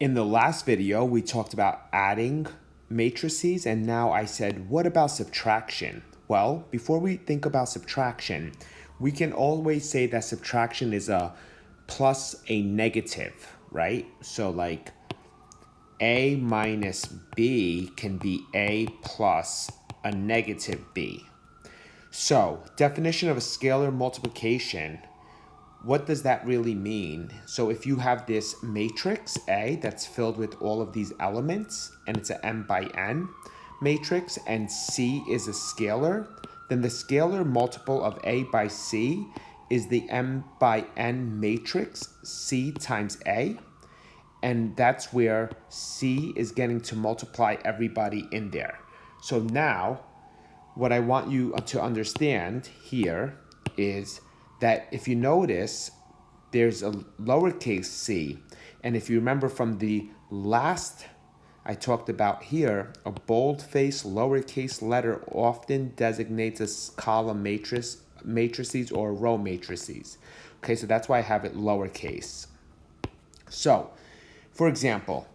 In the last video, we talked about adding matrices, and now I said, what about subtraction? Well, before we think about subtraction, we can always say that subtraction is a plus a negative, right? So like a minus b can be a plus a negative b. So definition of a scalar multiplication, what does that really mean? So if you have this matrix A that's filled with all of these elements, and it's an m by n matrix, and C is a scalar, then the scalar multiple of A by C is the m by n matrix C times A. And that's where C is getting to multiply everybody in there. So now, what I want you to understand here is that if you notice, there's a lowercase c. And if you remember from the last I talked about here, a bold-faced lowercase letter often designates a column matrices or row matrices. Okay, so that's why I have it lowercase. So, for example,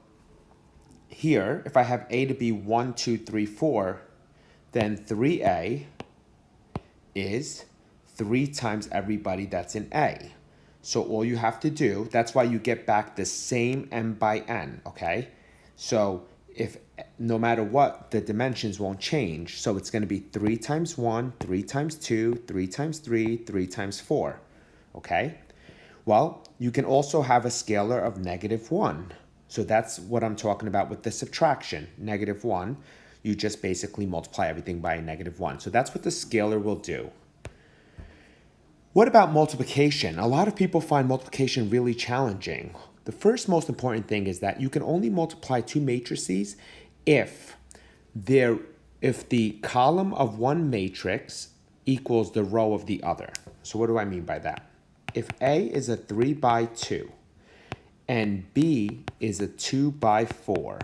here, if I have A to be 1, 2, 3, 4, then 3A is 3 times everybody that's in A. So all you have to do, that's why you get back the same m by n, okay? So if no matter what, the dimensions won't change. So it's going to be 3 times 1, 3 times 2, 3 times 3, 3 times 4, okay? Well, you can also have a scalar of -1. So that's what I'm talking about with the subtraction, -1. You just basically multiply everything by a -1. So that's what the scalar will do. What about multiplication? A lot of people find multiplication really challenging. The first most important thing is that you can only multiply two matrices if the column of one matrix equals the row of the other. So what do I mean by that? If A is a 3 by 2 and B is a 2 by 4,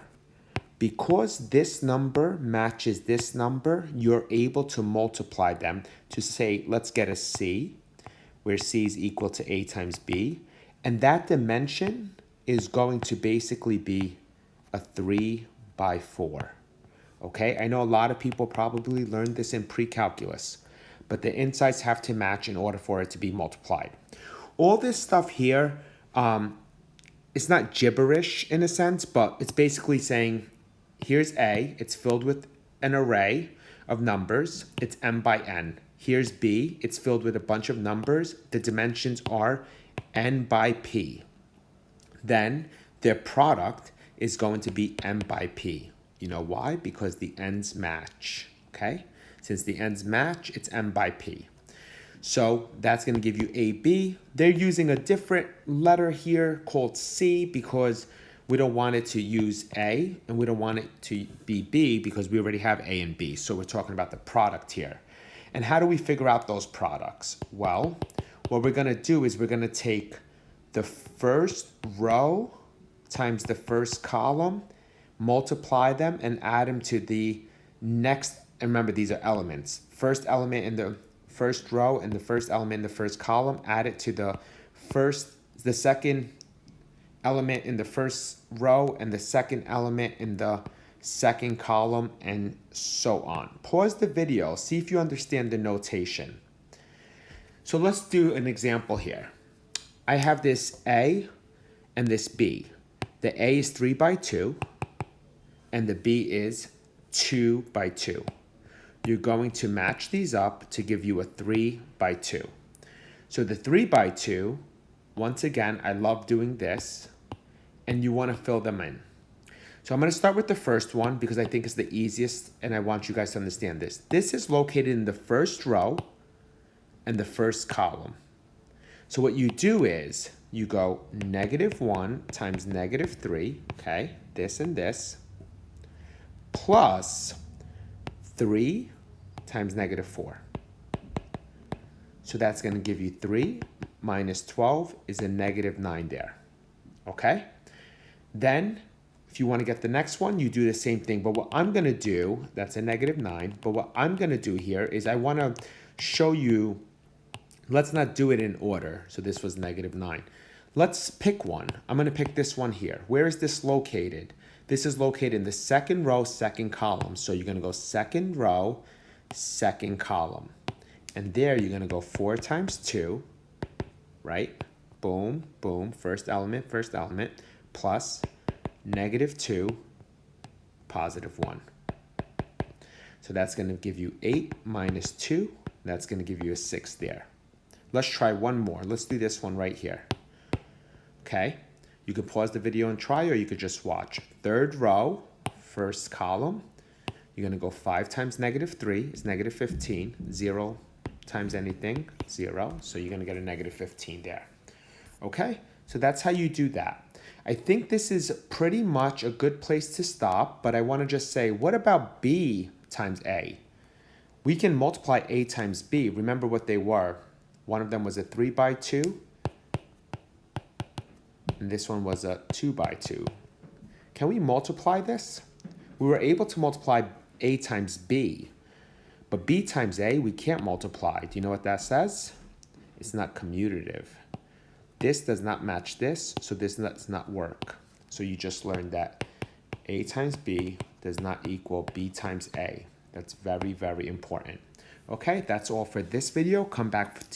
because this number matches this number, you're able to multiply them to say, let's get a C, where C is equal to A times B. And that dimension is going to basically be a 3 by 4. Okay, I know a lot of people probably learned this in pre-calculus, but the insights have to match in order for it to be multiplied. All this stuff here, it's not gibberish in a sense, but it's basically saying, here's A, it's filled with an array of numbers, it's m by n. Here's B, it's filled with a bunch of numbers, the dimensions are n by p. Then their product is going to be m by p. You know why? Because the ends match, okay? Since the ends match, it's m by p. So that's going to give you AB. They're using a different letter here called C because we don't want it to use A, and we don't want it to be B because we already have A and B. So we're talking about the product here. And how do we figure out those products? Well, what we're going to do is we're going to take the first row times the first column, multiply them, and add them to the next. And remember, these are elements. First element in the first row and the first element in the first column, add it to the second element in the first row and the second element in the second column, and so on. Pause the video, see if you understand the notation. So let's do an example here. I have this A and this B. The A is 3 by 2 and the B is 2 by 2. You're going to match these up to give you a 3 by 2. So the 3 by 2, once again, I love doing this, and you want to fill them in. So I'm going to start with the first one because I think it's the easiest, and I want you guys to understand this. This is located in the first row and the first column. So what you do is you go -1 times -3, okay, this and this, plus 3 times -4. So that's going to give you 3 minus 12 is a -9 there, okay? Then, if you want to get the next one, you do the same thing. But what I'm going to do, that's a -9, but what I'm going to do here is I want to show you, let's not do it in order. So this was -9. Let's pick one. I'm going to pick this one here. Where is this located? This is located in the second row, second column. So you're going to go second row, second column. And there you're going to go 4 times 2, right? Boom, boom, first element, plus -2, +1. So that's going to give you 8 minus 2. That's going to give you a 6 there. Let's try one more. Let's do this one right here. Okay, you could pause the video and try, or you could just watch. Third row, first column, you're going to go 5 times -3 is -15. 0 times anything, 0. So you're going to get a -15 there. Okay, so that's how you do that. I think this is pretty much a good place to stop, but I want to just say, what about B times A? We can multiply A times B. Remember what they were. One of them was a 3 by 2. And this one was a 2 by 2. Can we multiply this? We were able to multiply A times B, but B times A we can't multiply. Do you know what that says? It's not commutative. This does not match this, so this does not work. So you just learned that A times B does not equal B times A. That's very, very important. Okay, that's all for this video. Come back